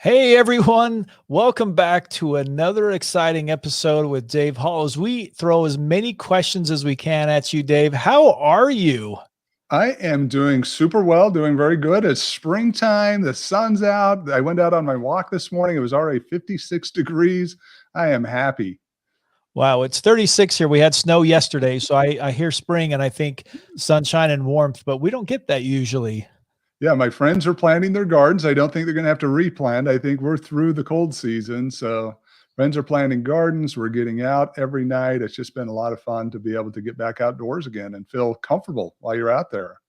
Hey everyone, welcome back to another exciting episode with Dave Hall. As we throw as many questions as we can at you, Dave, how are you? I am doing super well, doing very good. It's springtime. The sun's out. I went out on my walk this morning. It was already 56 degrees. I am happy. Wow, it's 36 here. We had snow yesterday, so I hear spring and I think sunshine and warmth, but we don't get that usually. Yeah, my friends are planting their gardens. I don't think they're going to have to replant. I think we're through the cold season. So, friends are planting gardens. We're getting out every night. It's just been a lot of fun to be able to get back outdoors again and feel comfortable while you're out there.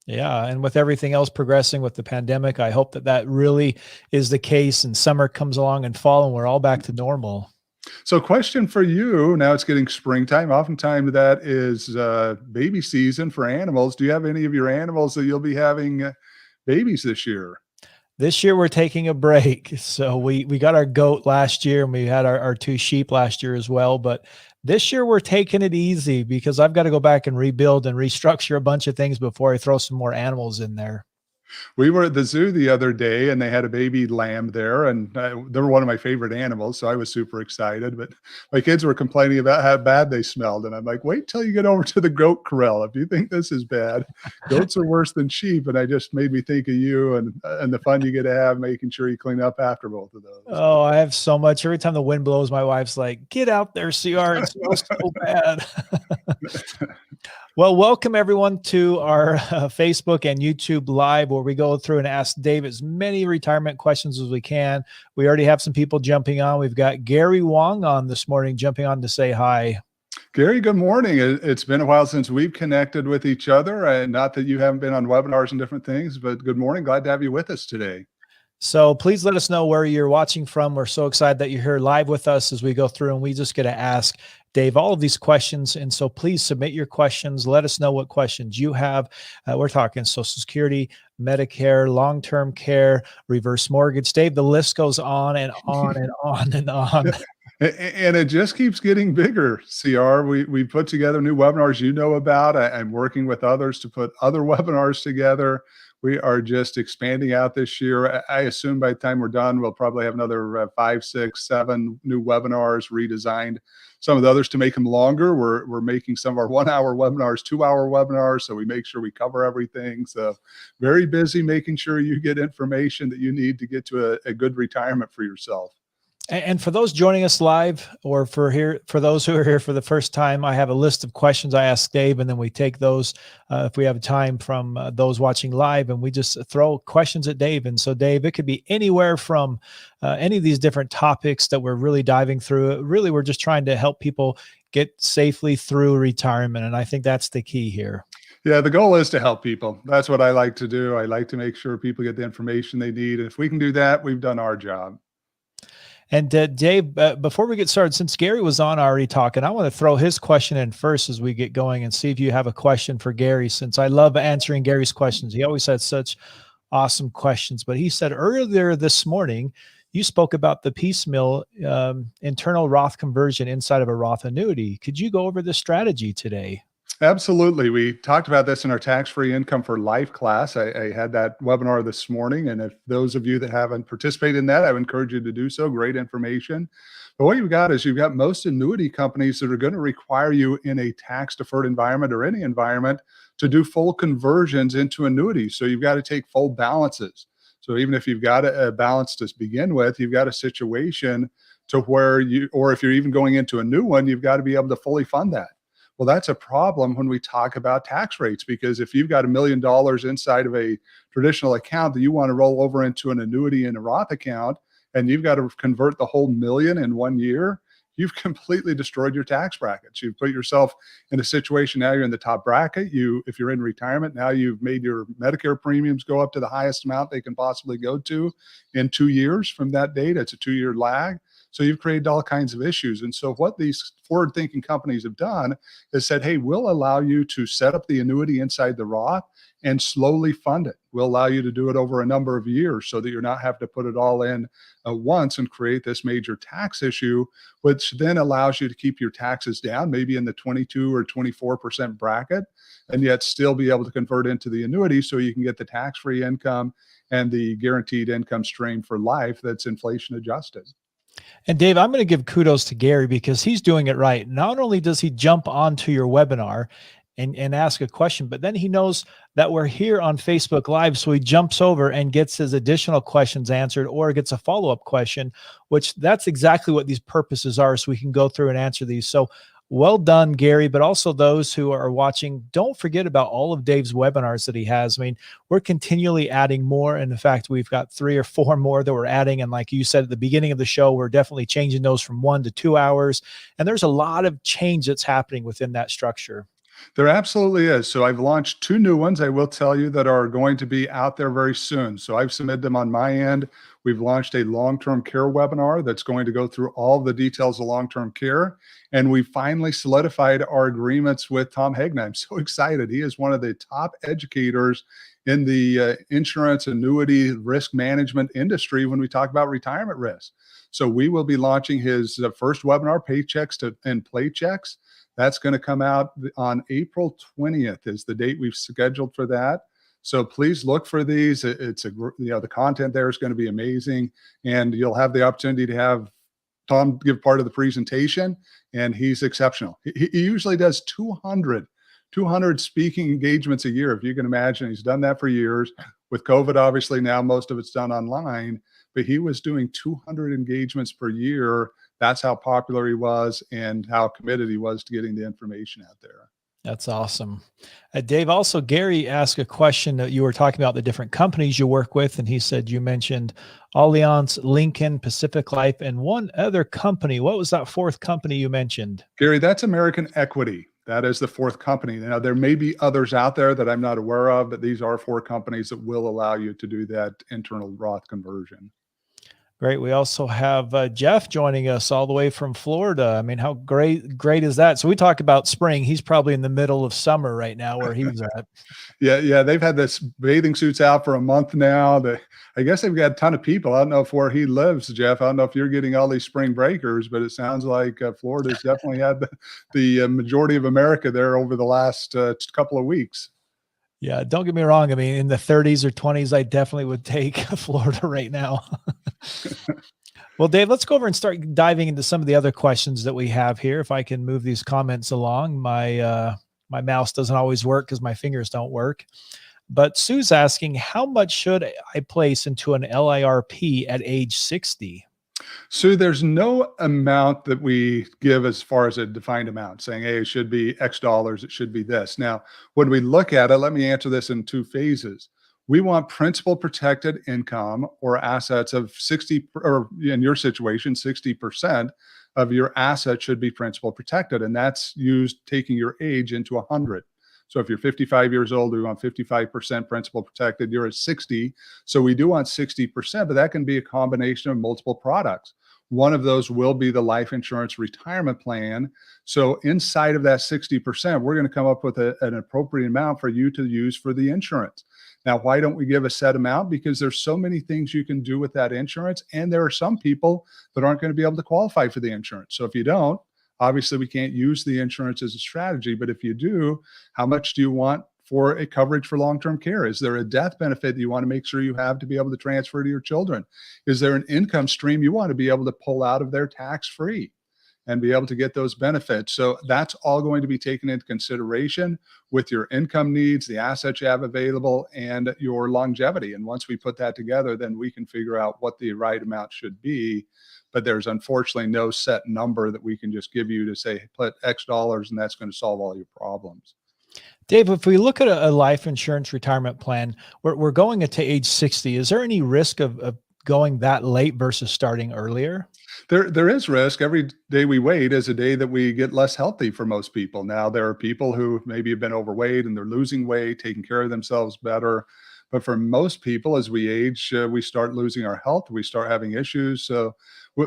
Yeah, and with everything else progressing with the pandemic, I hope that that really is the case and summer comes along and fall and we're all back to normal. So, question for you. Now it's getting springtime. Oftentimes, that is baby season for animals. Do you have any of your animals that you'll be having babies this year? This year we're taking a break. So we got our goat last year and we had our two sheep last year as well. But this year we're taking it easy because I've got to go back and rebuild and restructure a bunch of things before I throw some more animals in there. We were at the zoo the other day and they had a baby lamb there, and they were one of my favorite animals. So I was super excited. But my kids were complaining about how bad they smelled. And I'm like, wait till you get over to the goat corral. If you think this is bad, goats are worse than sheep. And I just made me think of you and the fun you get to have making sure you clean up after both of those. Oh, I have so much. Every time the wind blows, my wife's like, get out there, CR. It smells so bad. Well, welcome everyone to our Facebook and YouTube live where we go through and ask Dave as many retirement questions as we can. We already have some people jumping on. We've got Gary Wong on this morning jumping on to say hi. Gary, good morning. It's been a while since we've connected with each other, and not that you haven't been on webinars and different things, but good morning. Glad to have you with us today. So please let us know where you're watching from. We're so excited that you're here live with us as we go through and we just get to ask Dave all of these questions. And so please submit your questions. Let us know what questions you have. We're talking Social Security, Medicare, long-term care, reverse mortgage. Dave, the list goes on and on and on and on. And it just keeps getting bigger, CR. We put together new webinars you know about. I'm working with others to put other webinars together. We are just expanding out this year. I assume by the time we're done, we'll probably have another 5, 6, 7 new webinars redesigned. Some of the others to make them longer. We're making some of our 1-hour webinars 2-hour webinars, so we make sure we cover everything. So very busy making sure you get information that you need to get to a good retirement for yourself. And for those joining us live or for those who are here for the first time, I have a list of questions I ask Dave, and then we take those if we have time from those watching live, and we just throw questions at Dave. And so Dave, it could be anywhere from any of these different topics that we're really diving through. Really, we're just trying to help people get safely through retirement. And I think that's the key here. Yeah, the goal is to help people. That's what I like to do. I like to make sure people get the information they need. If we can do that, we've done our job. And Dave, before we get started, since Gary was on already talking, I want to throw his question in first as we get going and see if you have a question for Gary, since I love answering Gary's questions. He always had such awesome questions. But he said earlier this morning, you spoke about the piecemeal internal Roth conversion inside of a Roth annuity. Could you go over this strategy today? Absolutely. We talked about this in our tax-free income for life class. I had that webinar this morning. And if those of you that haven't participated in that, I would encourage you to do so. Great information. But what you've got is you've got most annuity companies that are going to require you in a tax-deferred environment or any environment to do full conversions into annuities. So you've got to take full balances. So even if you've got a balance to begin with, you've got a situation to where or if you're even going into a new one, you've got to be able to fully fund that. Well, that's a problem when we talk about tax rates, because if you've got $1 million inside of a traditional account that you want to roll over into an annuity in a Roth account, and you've got to convert the whole million in 1 year, you've completely destroyed your tax brackets. You've put yourself in a situation. Now you're in the top bracket. If you're in retirement, now you've made your Medicare premiums go up to the highest amount they can possibly go to in 2 years from that date. It's a 2-year lag. So you've created all kinds of issues. And so what these forward thinking companies have done is said, hey, we'll allow you to set up the annuity inside the Roth and slowly fund it. We'll allow you to do it over a number of years so that you're not having to put it all in at once and create this major tax issue, which then allows you to keep your taxes down, maybe in the 22 or 24% bracket, and yet still be able to convert into the annuity so you can get the tax-free income and the guaranteed income stream for life that's inflation adjusted. And Dave, I'm going to give kudos to Gary because he's doing it right. Not only does he jump onto your webinar and ask a question, but then he knows that we're here on Facebook Live. So he jumps over and gets his additional questions answered or gets a follow-up question, which that's exactly what these purposes are. So we can go through and answer these. So well done, Gary, but also those who are watching, don't forget about all of Dave's webinars that he has. I mean, we're continually adding more. And in fact, we've got 3 or 4 more that we're adding. And like you said at the beginning of the show, we're definitely changing those from 1 to 2 hours. And there's a lot of change that's happening within that structure. There absolutely is. So I've launched 2 new ones, I will tell you, that are going to be out there very soon. So I've submitted them on my end. We've launched a long-term care webinar that's going to go through all the details of long-term care. And we finally solidified our agreements with Tom Hegna. I'm so excited. He is one of the top educators in the insurance annuity risk management industry when we talk about retirement risk. So we will be launching his first webinar, Paychecks and Playchecks. That's going to come out on April 20th is the date we've scheduled for that. So please look for these. It's the content there is going to be amazing, and you'll have the opportunity to have Tom give part of the presentation, and he's exceptional. He usually does 200 speaking engagements a year. If you can imagine, he's done that for years. With COVID, obviously now most of it's done online, but he was doing 200 engagements per year. That's how popular he was and how committed he was to getting the information out there. That's awesome. Dave, also Gary asked a question that you were talking about the different companies you work with. And he said, you mentioned Allianz, Lincoln, Pacific Life, and one other company. What was that 4th company you mentioned? Gary, that's American Equity. That is the 4th company. Now, there may be others out there that I'm not aware of, but these are 4 companies that will allow you to do that internal Roth conversion. Great. We also have Jeff joining us all the way from Florida. I mean, how great is that? So we talk about spring. He's probably in the middle of summer right now where he's at. Yeah. They've had this bathing suits out for a month now. I guess they've got a ton of people. I don't know if where he lives, Jeff. I don't know if you're getting all these spring breakers, but it sounds like Florida's definitely had the majority of America there over the last couple of weeks. Yeah, don't get me wrong. I mean, in the 30s or 20s, I definitely would take Florida right now. Well, Dave, let's go over and start diving into some of the other questions that we have here. If I can move these comments along, my mouse doesn't always work because my fingers don't work. But Sue's asking, how much should I place into an LIRP at age 60? So there's no amount that we give as far as a defined amount saying, hey, it should be X dollars, it should be this. Now, when we look at it, let me answer this in 2 phases. We want principal protected income or assets of 60, or in your situation, 60% of your asset should be principal protected. And that's used taking your age into 100. So if you're 55 years old, we want 55% principal protected, you're at 60. So we do want 60%, but that can be a combination of multiple products. One of those will be the life insurance retirement plan. So inside of that 60%, we're going to come up with an appropriate amount for you to use for the insurance. Now, why don't we give a set amount? Because there's so many things you can do with that insurance. And there are some people that aren't going to be able to qualify for the insurance. So if you don't, obviously we can't use the insurance as a strategy. But if you do, how much do you want for a coverage for long-term care? Is there a death benefit that you want to make sure you have to be able to transfer to your children? Is there an income stream you want to be able to pull out of there tax-free and be able to get those benefits? So that's all going to be taken into consideration with your income needs, the assets you have available, and your longevity. And once we put that together, then we can figure out what the right amount should be. But there's unfortunately no set number that we can just give you to say, put X dollars and that's going to solve all your problems. Dave, if we look at a life insurance retirement plan, we're going to age 60. Is there any risk of going that late versus starting earlier? There is risk. Every day we wait is a day that we get less healthy for most people. Now, there are people who maybe have been overweight and they're losing weight, taking care of themselves better. But for most people, as we age, we start losing our health, we start having issues. So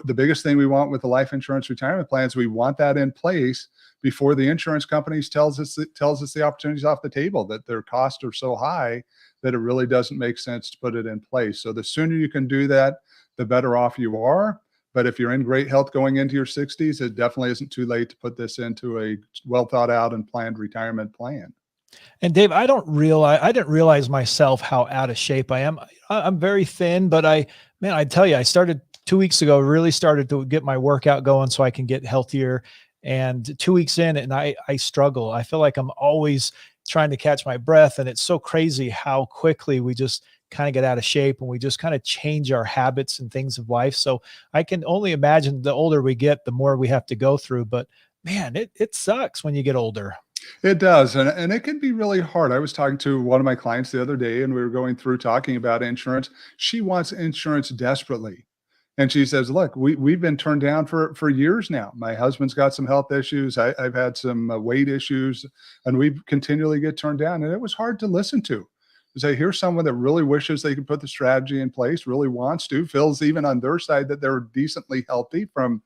the biggest thing we want with the life insurance retirement plans, we want that in place before the insurance companies tells us the opportunities off the table, that their costs are so high that it really doesn't make sense to put it in place. So the sooner you can do that, the better off you are. But if you're in great health going into your 60s, it definitely isn't too late to put this into a well thought out and planned retirement plan. And Dave, I didn't realize myself how out of shape I am. I'm very thin, but man, I tell you, I started 2 weeks ago, really started to get my workout going so I can get healthier. And 2 weeks in, and I struggle. I feel like I'm always trying to catch my breath. And it's so crazy how quickly we just kind of get out of shape and we just kind of change our habits and things of life. So I can only imagine the older we get, the more we have to go through. But man, it sucks when you get older. It does, and it can be really hard. I was talking to one of my clients the other day, and we were going through talking about insurance. She wants insurance desperately, and she says, "Look, we've been turned down for years now. My husband's got some health issues. I've had some weight issues, and we continually get turned down. And it was hard to listen to. Say, here's someone that really wishes they could put the strategy in place, really wants to, feels even on their side that they're decently healthy from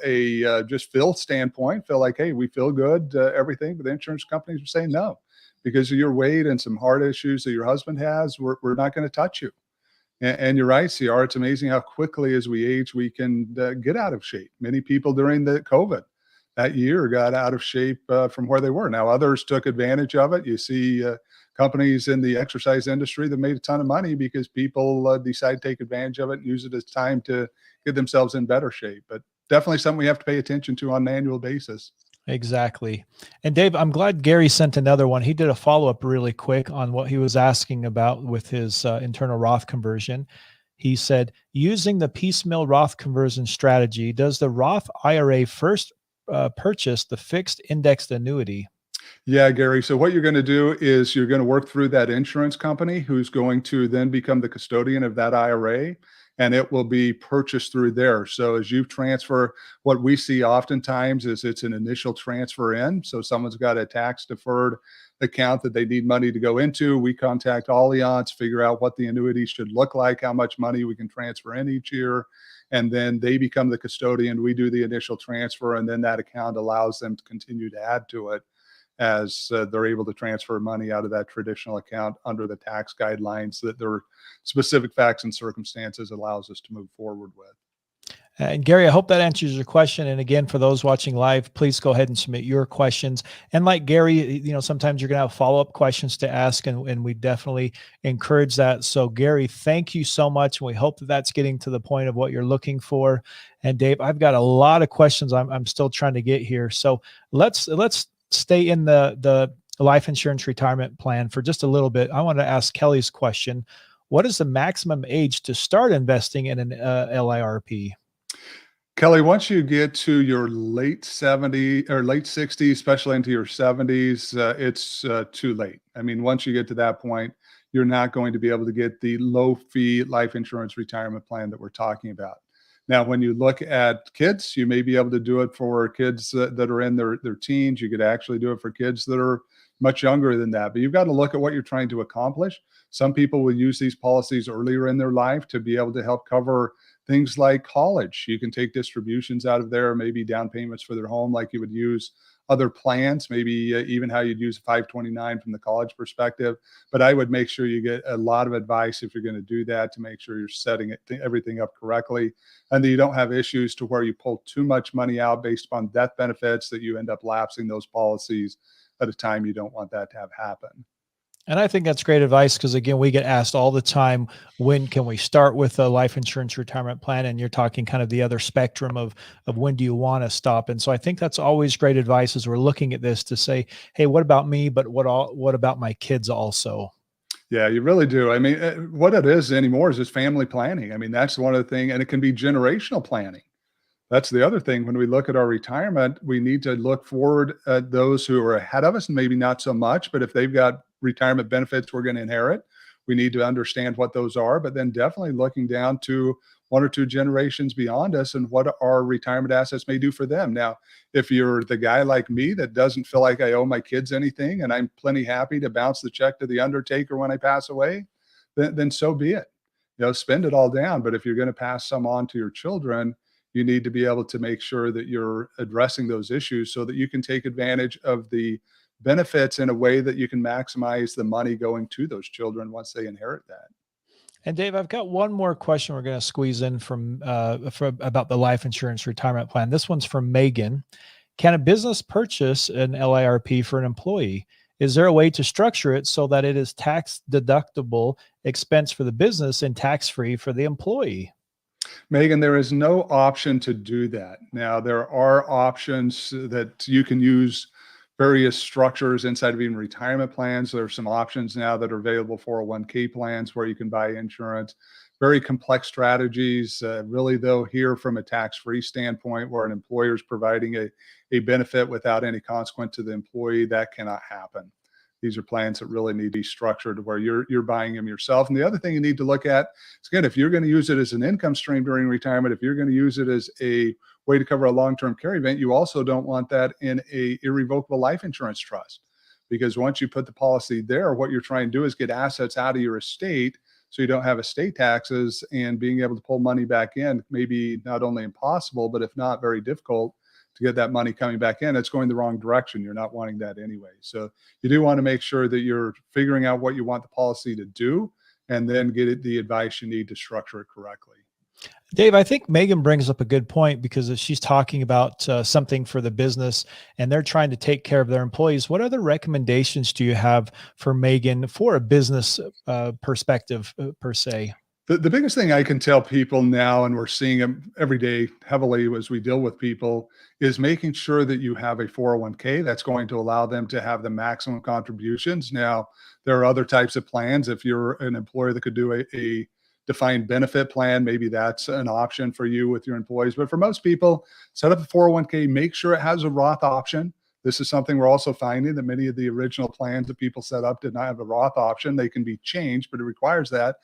a just feel standpoint, feel like, hey, we feel good, everything. But the insurance companies are saying no, because of your weight and some heart issues that your husband has, we're not going to touch you. And you're right, CR. It's amazing how quickly as we age, we can get out of shape. Many people during the COVID that year got out of shape from where they were. Now, others took advantage of it. You see companies in the exercise industry that made a ton of money because people decide to take advantage of it and use it as time to get themselves in better shape. But definitely something we have to pay attention to on an annual basis. Exactly. And Dave, I'm glad Gary sent another one. He did a follow-up really quick on what he was asking about with his internal Roth conversion. He said, using the piecemeal Roth conversion strategy, does the Roth IRA first purchase the fixed indexed annuity? Yeah, Gary. So what you're going to do is you're going to work through that insurance company who's going to then become the custodian of that IRA, and it will be purchased through there. So as you transfer, what we see oftentimes is it's an initial transfer in. So someone's got a tax deferred account that they need money to go into. We contact Allianz, figure out what the annuity should look like, how much money we can transfer in each year. And then they become the custodian. We do the initial transfer, and then that account allows them to continue to add to it as they're able to transfer money out of that traditional account under the tax guidelines that their specific facts and circumstances allows us to move forward with. And Gary, I hope that answers your question. And again, for those watching live, please go ahead and submit your questions. And like Gary, sometimes you're going to have follow-up questions to ask, and we definitely encourage that. So Gary, thank you so much. And we hope that that's getting to the point of what you're looking for. And Dave, I've got a lot of questions I'm still trying to get here. So let's stay in the life insurance retirement plan for just a little bit. I want to ask Kelly's question. What is the maximum age to start investing in an LIRP? Kelly, once you get to your late 70s or late 60s, especially into your 70s, it's too late. I mean, once you get to that point, you're not going to be able to get the low fee life insurance retirement plan that we're talking about. Now, when you look at kids, you may be able to do it for kids that are in their teens. You could actually do it for kids that are much younger than that. But you've got to look at what you're trying to accomplish. Some people will use these policies earlier in their life to be able to help cover things like college. You can take distributions out of there, maybe down payments for their home, like you would use other plans, maybe even how you'd use a 529 from the college perspective. But I would make sure you get a lot of advice if you're going to do that, to make sure you're setting everything up correctly, and that you don't have issues to where you pull too much money out based upon death benefits, that you end up lapsing those policies at a time you don't want that to have happen. And I think that's great advice, because again, we get asked all the time, when can we start with a life insurance retirement plan? And you're talking kind of the other spectrum of when do you want to stop? And so I think that's always great advice as we're looking at this, to say, hey, what about me? But what about my kids also? Yeah, you really do. I mean, what it is anymore is just family planning. I mean, that's one of the things, and it can be generational planning. That's the other thing. When we look at our retirement, we need to look forward at those who are ahead of us, and maybe not so much, but if they've got retirement benefits we're going to inherit, we need to understand what those are. But then definitely looking down to one or two generations beyond us and what our retirement assets may do for them. Now, if you're the guy like me that doesn't feel like I owe my kids anything and I'm plenty happy to bounce the check to the undertaker when I pass away, then so be it. Spend it all down. But if you're going to pass some on to your children, you need to be able to make sure that you're addressing those issues so that you can take advantage of the benefits in a way that you can maximize the money going to those children once they inherit that. And Dave, I've got one more question we're going to squeeze in from about the life insurance retirement plan. This one's from Megan. Can a business purchase an LIRP for an employee? Is there a way to structure it so that it is tax deductible expense for the business and tax-free for the employee? Megan, there is no option to do that. Now, there are options that you can use various structures inside of even retirement plans. There are some options now that are available, 401k plans where you can buy insurance. Very complex strategies, really, though, here from a tax-free standpoint, where an employer is providing a benefit without any consequence to the employee, that cannot happen. These are plans that really need to be structured where you're buying them yourself. And the other thing you need to look at is, again, if you're going to use it as an income stream during retirement, if you're going to use it as a way to cover a long-term care event, you also don't want that in a irrevocable life insurance trust. Because once you put the policy there, what you're trying to do is get assets out of your estate so you don't have estate taxes, and being able to pull money back in may be not only impossible, but if not very difficult to get that money coming back in. It's going the wrong direction. You're not wanting that anyway. So you do want to make sure that you're figuring out what you want the policy to do, and then get it the advice you need to structure it correctly. Dave, I think Megan brings up a good point, because if she's talking about something for the business and they're trying to take care of their employees, what other recommendations do you have for Megan for a business perspective per se? The biggest thing I can tell people now, and we're seeing them every day heavily as we deal with people, is making sure that you have a 401k that's going to allow them to have the maximum contributions. Now, there are other types of plans. If you're an employer that could do a defined benefit plan, maybe that's an option for you with your employees. But for most people, set up a 401k, make sure it has a Roth option. This is something we're also finding, that many of the original plans that people set up did not have a Roth option. They can be changed, but it requires that.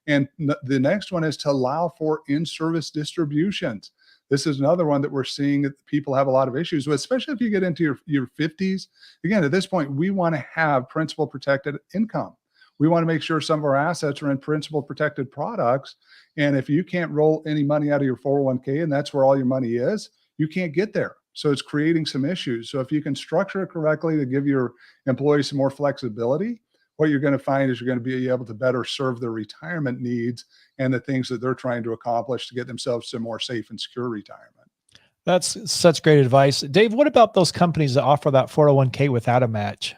And the next one is to allow for in-service distributions. This is another one that we're seeing that people have a lot of issues with, especially if you get into your 50s. Again, at this point, we want to have principal protected income. We want to make sure some of our assets are in principal protected products. And if you can't roll any money out of your 401k and that's where all your money is, you can't get there. So it's creating some issues. So if you can structure it correctly to give your employees some more flexibility, what you're going to find is you're going to be able to better serve their retirement needs and the things that they're trying to accomplish to get themselves to more safe and secure retirement. That's such great advice. Dave, what about those companies that offer that 401k without a match?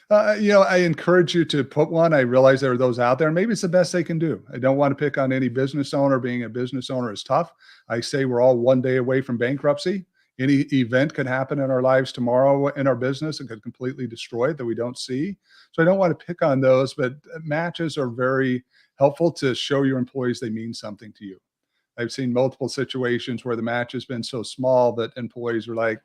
I encourage you to put one. I realize there are those out there. Maybe it's the best they can do. I don't want to pick on any business owner. Being a business owner is tough. I say we're all one day away from bankruptcy. Any event could happen in our lives tomorrow in our business and could completely destroy it that we don't see. So I don't want to pick on those, but matches are very helpful to show your employees they mean something to you. I've seen multiple situations where the match has been so small that employees are like,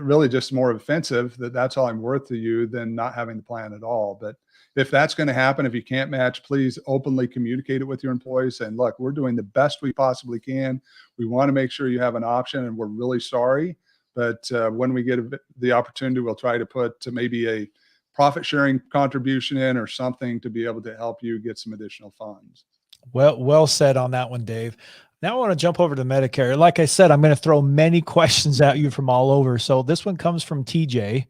really just more offensive that that's all I'm worth to you than not having the plan at all. But if that's going to happen, if you can't match, please openly communicate it with your employees and look, we're doing the best we possibly can. We want to make sure you have an option and we're really sorry. But when we get the opportunity, we'll try to put maybe a profit sharing contribution in or something to be able to help you get some additional funds. Well said on that one, Dave. Now I want to jump over to Medicare. Like I said, I'm going to throw many questions at you from all over. So this one comes from TJ.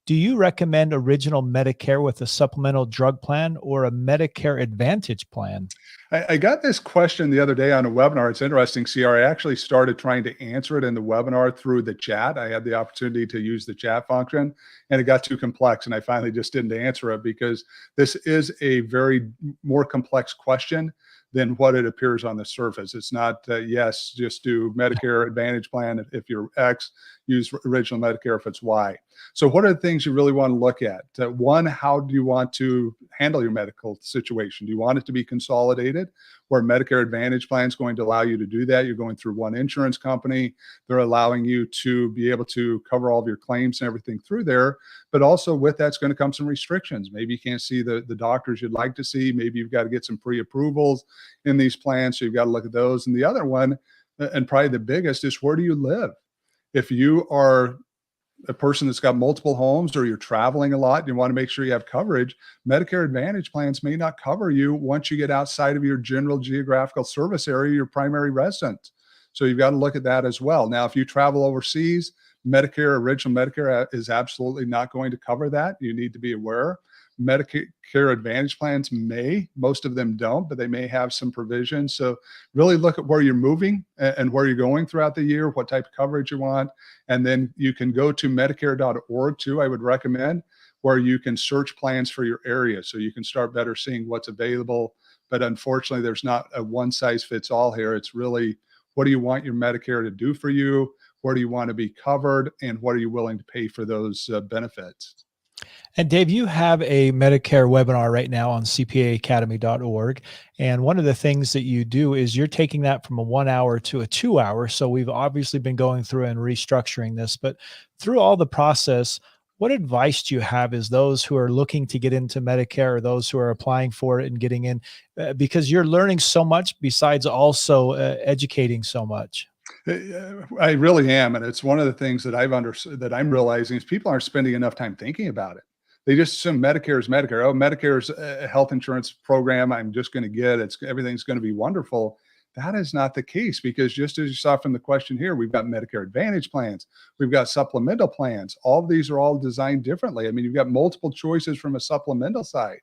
Do you recommend original Medicare with a supplemental drug plan or a Medicare Advantage plan? I got this question the other day on a webinar. It's interesting, CR. I actually started trying to answer it in the webinar through the chat. I had the opportunity to use the chat function and it got too complex. And I finally just didn't answer it because this is a very more complex question than what it appears on the surface. It's not, yes, just do Medicare Advantage plan if you're X, use original Medicare if it's Y. So what are the things you really want to look at? One, how do you want to handle your medical situation? Do you want it to be consolidated, where Medicare Advantage plan is going to allow you to do that? You're going through one insurance company. They're allowing you to be able to cover all of your claims and everything through there. But also with that's going to come some restrictions. Maybe you can't see the doctors you'd like to see. Maybe you've got to get some pre-approvals in these plans. So you've got to look at those. And the other one, and probably the biggest, is where do you live? If you are a person that's got multiple homes or you're traveling a lot and you want to make sure you have coverage, Medicare Advantage plans may not cover you once you get outside of your general geographical service area, your primary residence. So you've got to look at that as well. Now, if you travel overseas, original Medicare is absolutely not going to cover that. You need to be aware. Medicare Advantage plans most of them don't, but they may have some provisions. So really look at where you're moving and where you're going throughout the year, what type of coverage you want. And then you can go to Medicare.org too, I would recommend, where you can search plans for your area. So you can start better seeing what's available. But unfortunately, there's not a one size fits all here. It's really, what do you want your Medicare to do for you? Where do you want to be covered? And what are you willing to pay for those benefits? And Dave, you have a Medicare webinar right now on cpaacademy.org. And one of the things that you do is you're taking that from a 1 hour to a 2 hour. So we've obviously been going through and restructuring this, but through all the process, what advice do you have as those who are looking to get into Medicare or those who are applying for it and getting in? Because you're learning so much besides also educating so much. I really am. And it's one of the things that I'm realizing is people aren't spending enough time thinking about it. They just assume Medicare is Medicare. Oh, Medicare's a health insurance program I'm just going to get. Everything's going to be wonderful. That is not the case, because just as you saw from the question here, we've got Medicare Advantage plans. We've got supplemental plans. All of these are all designed differently. I mean, you've got multiple choices from a supplemental side.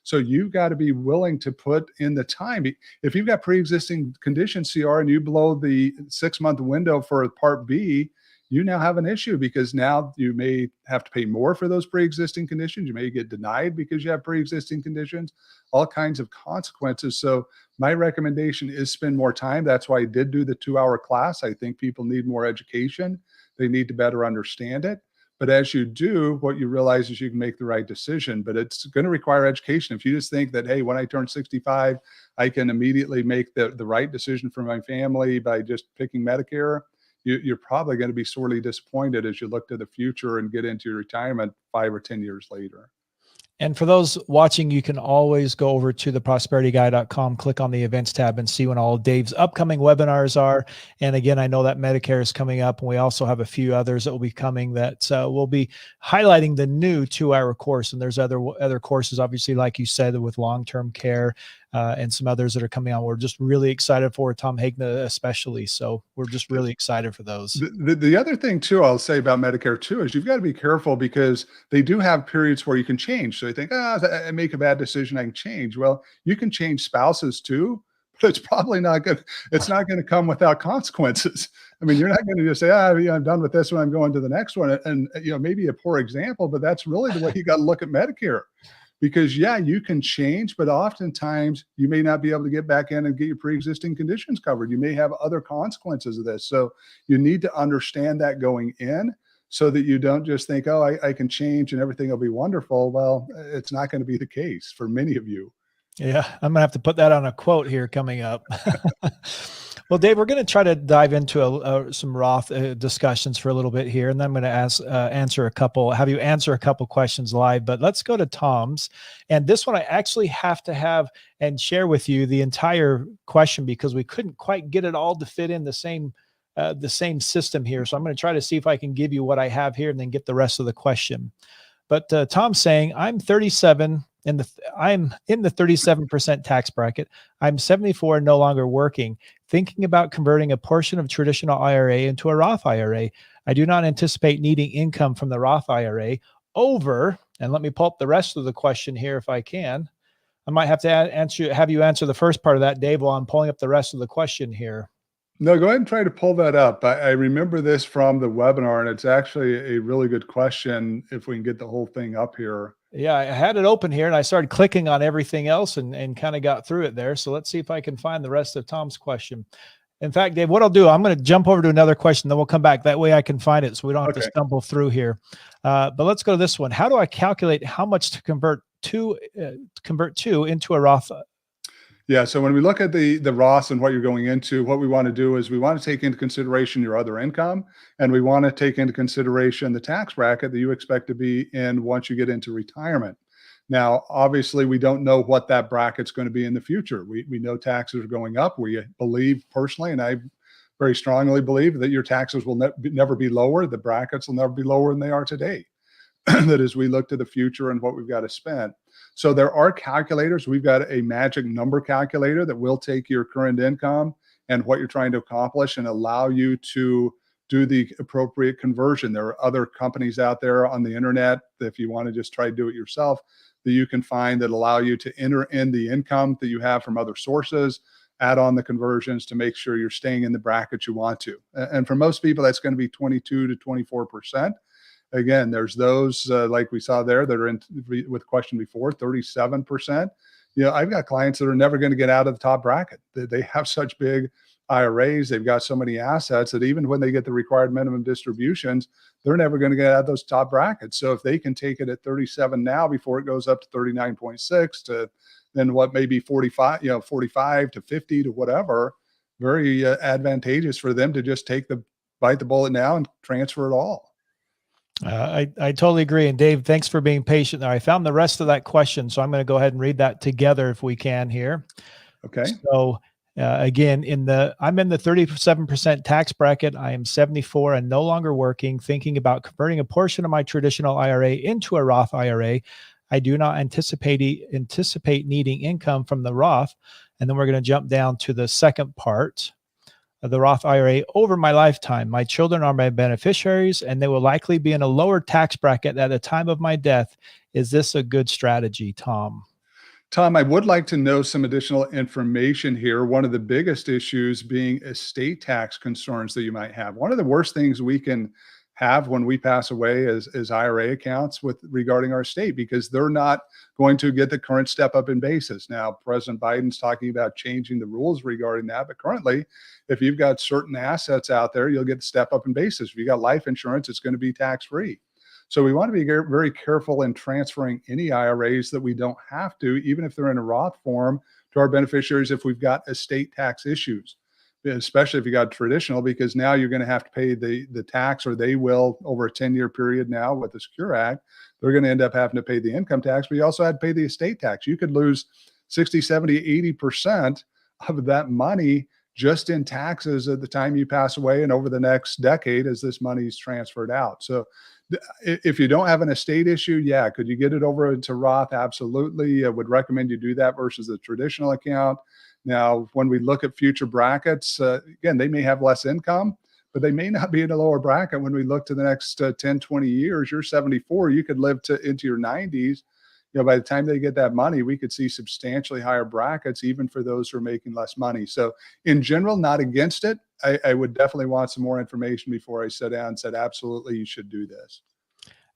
So you've got to be willing to put in the time. If you've got pre-existing conditions, CR, and you blow the 6-month window for Part B, you now have an issue, because now you may have to pay more for those pre-existing conditions. You may get denied because you have pre-existing conditions, all kinds of consequences. So my recommendation is spend more time. That's why I did do the 2-hour class. I think people need more education. They need to better understand it. But as you do, what you realize is you can make the right decision, but it's going to require education. If you just think that, hey, when I turn 65, I can immediately make the right decision for my family by just picking Medicare, you're probably going to be sorely disappointed as you look to the future and get into your retirement 5 or 10 years later. And for those watching, you can always go over to theprosperityguy.com, click on the events tab, and see when all Dave's upcoming webinars are. And again, I know that Medicare is coming up, and we also have a few others that will be coming that will be highlighting the new 2-hour course. And there's other courses, obviously, like you said, with long-term care and some others that are coming on. We're just really excited for Tom Hagna especially. So we're just really excited for those. The other thing too, I'll say about Medicare too, is you've got to be careful, because they do have periods where you can change. So you think, I make a bad decision, I can change. Well, you can change spouses too, but it's probably not good. It's not going to come without consequences. I mean, you're not going to just say, I'm done with this one, I'm going to the next one. And maybe a poor example, but that's really the way you got to look at Medicare. Because you can change, but oftentimes you may not be able to get back in and get your pre-existing conditions covered. You may have other consequences of this. So you need to understand that going in, so that you don't just think, I can change and everything will be wonderful. Well, it's not going to be the case for many of you. Yeah, I'm gonna have to put that on a quote here coming up. Well, Dave, we're going to try to dive into some Roth discussions for a little bit here, and then I'm going to have you answer a couple questions live. But let's go to Tom's, and this one I actually have to have and share with you the entire question, because we couldn't quite get it all to fit in the same system here. So I'm going to try to see if I can give you what I have here and then get the rest of the question. But Tom's saying, I'm 37. I'm in the 37% tax bracket. I'm 74 and no longer working. Thinking about converting a portion of traditional IRA into a Roth IRA. I do not anticipate needing income from the Roth IRA and let me pull up the rest of the question here if I can. I might have to have you answer the first part of that, Dave, while I'm pulling up the rest of the question here. No, go ahead and try to pull that up. I remember this from the webinar, and it's actually a really good question if we can get the whole thing up here. Yeah, I had it open here and I started clicking on everything else and kind of got through it there. So let's see if I can find the rest of Tom's question. In fact, Dave, what I'll do, I'm going to jump over to another question, then we'll come back. That way I can find it so we don't have to stumble through here. But let's go to this one. How do I calculate how much to convert to into a Roth? Yeah. So when we look at the Roth and what you're going into, what we want to do is we want to take into consideration your other income, and we want to take into consideration the tax bracket that you expect to be in once you get into retirement. Now, obviously, we don't know what that bracket's going to be in the future. We know taxes are going up. We believe personally, and I very strongly believe that your taxes will never be lower. The brackets will never be lower than they are today. That as we look to the future and what we've got to spend. So there are calculators. We've got a magic number calculator that will take your current income and what you're trying to accomplish and allow you to do the appropriate conversion. There are other companies out there on the internet that if you want to just try to do it yourself, that you can find that allow you to enter in the income that you have from other sources, add on the conversions to make sure you're staying in the bracket you want to. And for most people, that's going to be 22 to 24%. Again, there's those like we saw there that are in with question before, 37%. I've got clients that are never going to get out of the top bracket. They have such big IRAs, they've got so many assets that even when they get the required minimum distributions, they're never going to get out of those top brackets. So if they can take it at 37 now before it goes up to 39.6 to then what may be 45, 45 to 50 to whatever, very advantageous for them to just bite the bullet now and transfer it all. I totally agree. And Dave, thanks for being patient there. I found the rest of that question, so I'm going to go ahead and read that together if we can here. Okay. So again, I'm in the 37% tax bracket. I am 74 and no longer working, thinking about converting a portion of my traditional IRA into a Roth IRA. I do not anticipate needing income from the Roth. And then we're going to jump down to the second part of the Roth IRA over my lifetime. My children are my beneficiaries, and they will likely be in a lower tax bracket at the time of my death. Is this a good strategy, Tom? Tom, I would like to know some additional information here. One of the biggest issues being estate tax concerns that you might have. One of the worst things we can have when we pass away is IRA accounts regarding our estate, because they're not going to get the current step up in basis. Now, President Biden's talking about changing the rules regarding that, but currently, if you've got certain assets out there, you'll get the step up in basis. If you got life insurance, it's going to be tax free. So we want to be very careful in transferring any IRAs that we don't have to, even if they're in a Roth form, to our beneficiaries if we've got estate tax issues, especially if you got traditional, because now you're going to have to pay the tax, or they will over a 10-year period now with the Secure Act. They're going to end up having to pay the income tax, but you also had to pay the estate tax. You could lose 60, 70, 80% of that money just in taxes at the time you pass away and over the next decade as this money is transferred out. So if you don't have an estate issue, yeah, could you get it over into Roth? Absolutely. I would recommend you do that versus the traditional account. Now, when we look at future brackets, again, they may have less income, but they may not be in a lower bracket. When we look to the next 10, 20 years, you're 74, you could live into your 90s. By the time they get that money, we could see substantially higher brackets, even for those who are making less money. So in general, not against it. I would definitely want some more information before I sat down and said, absolutely, you should do this.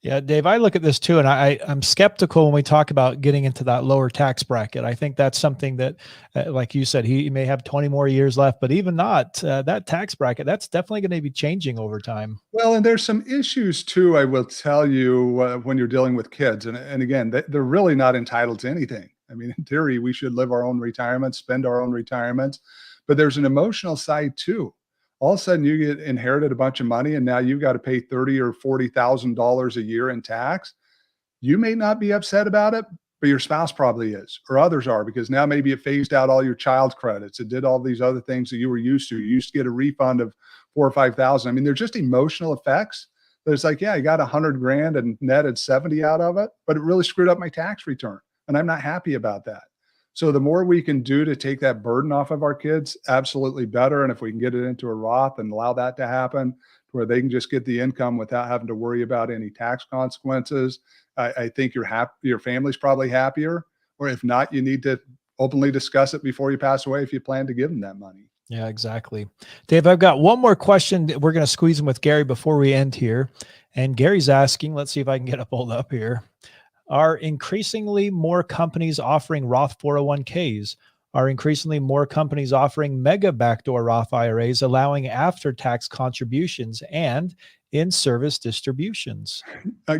Yeah, Dave, I look at this too, and I'm skeptical when we talk about getting into that lower tax bracket. I think that's something that, like you said, he may have 20 more years left, but even not that tax bracket, that's definitely going to be changing over time. Well, and there's some issues too, I will tell you, when you're dealing with kids. And again, they're really not entitled to anything. I mean, in theory, we should live our own retirement, spend our own retirement, but there's an emotional side too. All of a sudden you get inherited a bunch of money and now you've got to pay $30,000 or $40,000 a year in tax. You may not be upset about it, but your spouse probably is, or others are, because now maybe it phased out all your child credits. It did all these other things that you were used to. You used to get a refund of $4,000 or $5,000. I mean, they're just emotional effects. But it's like, yeah, I got $100,000 and netted 70 out of it, but it really screwed up my tax return. And I'm not happy about that. So the more we can do to take that burden off of our kids, absolutely better. And if we can get it into a Roth and allow that to happen, where they can just get the income without having to worry about any tax consequences, I think your family's probably happier. Or if not, you need to openly discuss it before you pass away if you plan to give them that money. Yeah, exactly. Dave, I've got one more question. We're going to squeeze in with Gary before we end here. And Gary's asking, let's see if I can get it pulled up here. Are increasingly more companies offering Roth 401ks? Are increasingly more companies offering mega backdoor Roth IRAs, allowing after-tax contributions and in-service distributions?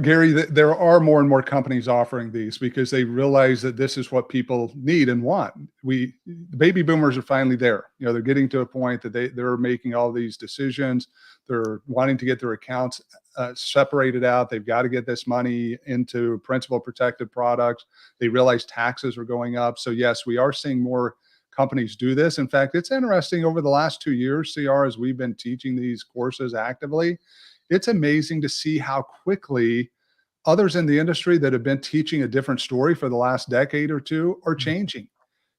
Gary, there are more and more companies offering these because they realize that this is what people need and want. The baby boomers are finally there. They're getting to a point that they're making all these decisions. They're wanting to get their accounts separated out. They've got to get this money into principal protected products. They realize taxes are going up. So yes, we are seeing more companies do this. In fact, it's interesting over the last 2 years, CR, as we've been teaching these courses actively, it's amazing to see how quickly others in the industry that have been teaching a different story for the last decade or two are changing.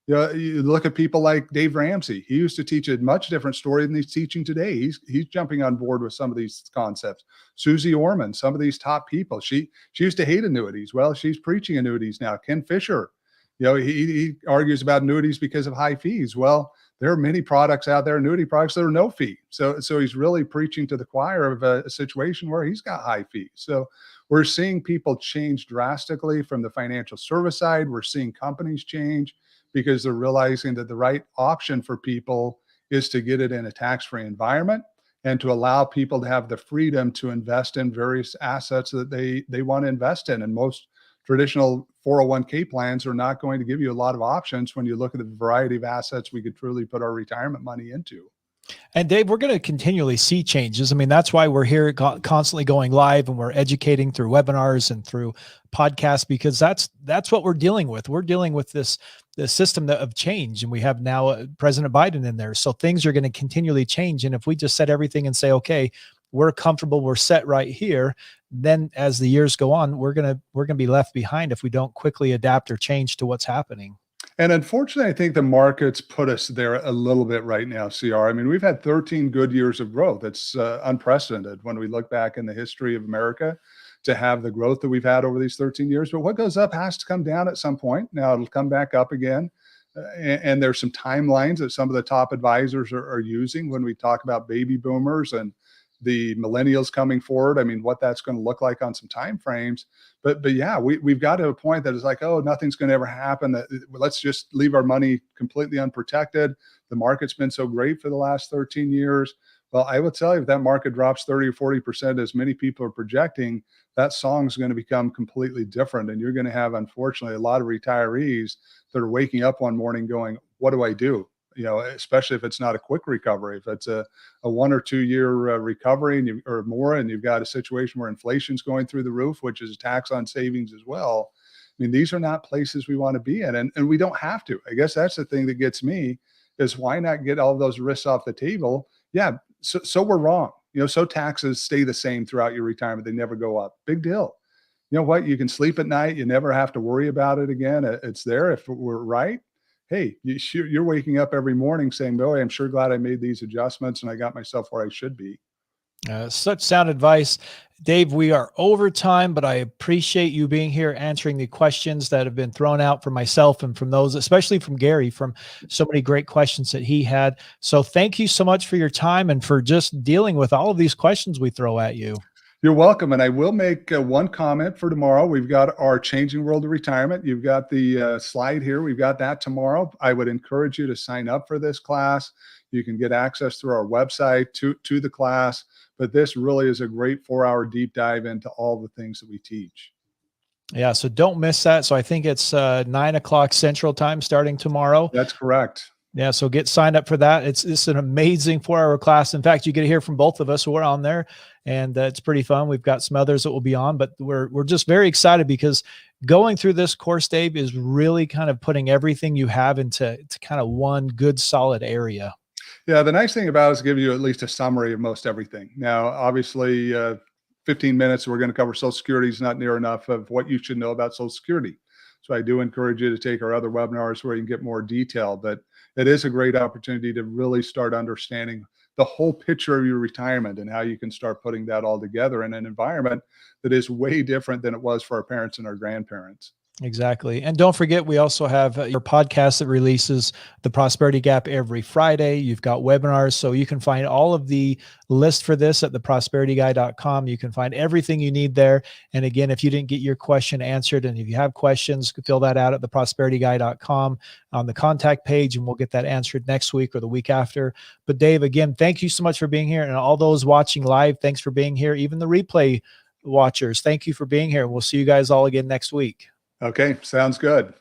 You look at people like Dave Ramsey. He used to teach a much different story than he's teaching today. He's jumping on board with some of these concepts. Susie Orman, some of these top people. She used to hate annuities. Well, she's preaching annuities now. Ken Fisher, he argues about annuities because of high fees. Well, there are many products out there, annuity products that are no fee. So he's really preaching to the choir of a situation where he's got high fees. So we're seeing people change drastically from the financial service side. We're seeing companies change because they're realizing that the right option for people is to get it in a tax-free environment and to allow people to have the freedom to invest in various assets that they want to invest in. And most traditional 401k plans are not going to give you a lot of options when you look at the variety of assets we could truly put our retirement money into. And Dave, we're going to continually see changes. I mean, that's why we're here constantly going live, and we're educating through webinars and through podcasts, because that's what we're dealing with. We're dealing with this system of change, and we have now President Biden in there. So things are going to continually change. And if we just set everything and say, okay, we're comfortable, we're set right here, then as the years go on, we're going to be left behind if we don't quickly adapt or change to what's happening. And unfortunately, I think the markets put us there a little bit right now, CR. I mean, we've had 13 good years of growth. It's unprecedented when we look back in the history of America to have the growth that we've had over these 13 years. But what goes up has to come down at some point. Now it'll come back up again. And there's some timelines that some of the top advisors are using when we talk about baby boomers and the millennials coming forward. I mean, what that's going to look like on some time frames. But yeah, we've got to a point that is like, oh, nothing's going to ever happen. Let's just leave our money completely unprotected. The market's been so great for the last 13 years. Well, I will tell you, if that market drops 30 or 40%, as many people are projecting, that song's going to become completely different. And you're going to have, unfortunately, a lot of retirees that are waking up one morning going, what do I do? Especially if it's not a quick recovery, if it's a 1 or 2 year recovery or more, and you've got a situation where inflation's going through the roof, which is a tax on savings as well. I mean, these are not places we want to be in, and we don't have to. I guess that's the thing that gets me is why not get all of those risks off the table? Yeah. So we're wrong. So taxes stay the same throughout your retirement. They never go up. Big deal. You know what? You can sleep at night. You never have to worry about it again. It's there. If we're right, hey, you're waking up every morning saying, boy, I'm sure glad I made these adjustments and I got myself where I should be. Such sound advice. Dave, we are over time, but I appreciate you being here answering the questions that have been thrown out for myself and from those, especially from Gary, from so many great questions that he had. So thank you so much for your time and for just dealing with all of these questions we throw at you. You're welcome. And I will make one comment for tomorrow. We've got our Changing World of Retirement. You've got the slide here. We've got that tomorrow. I would encourage you to sign up for this class. You can get access through our website to the class. But this really is a great 4-hour deep dive into all the things that we teach. Yeah, so don't miss that. So I think it's 9 o'clock Central Time starting tomorrow. That's correct. Yeah, so get signed up for that. It's an amazing 4-hour class. In fact, you get to hear from both of us. We're on there, and it's pretty fun. We've got some others that will be on, but we're just very excited because going through this course, Dave, is really kind of putting everything you have into kind of one good, solid area. Yeah, the nice thing about it is give you at least a summary of most everything. Now, obviously, 15 minutes, we're going to cover Social Security is not near enough of what you should know about Social Security. So I do encourage you to take our other webinars where you can get more detail, but it is a great opportunity to really start understanding the whole picture of your retirement and how you can start putting that all together in an environment that is way different than it was for our parents and our grandparents. Exactly. And don't forget, we also have your podcast that releases the Prosperity Gap every Friday. You've got webinars, so you can find all of the list for this at theprosperityguy.com. You can find everything you need there. And again, if you didn't get your question answered, and if you have questions, fill that out at theprosperityguy.com on the contact page, and we'll get that answered next week or the week after. But Dave, again, thank you so much for being here. And all those watching live, thanks for being here. Even the replay watchers, thank you for being here. We'll see you guys all again next week. Okay, sounds good.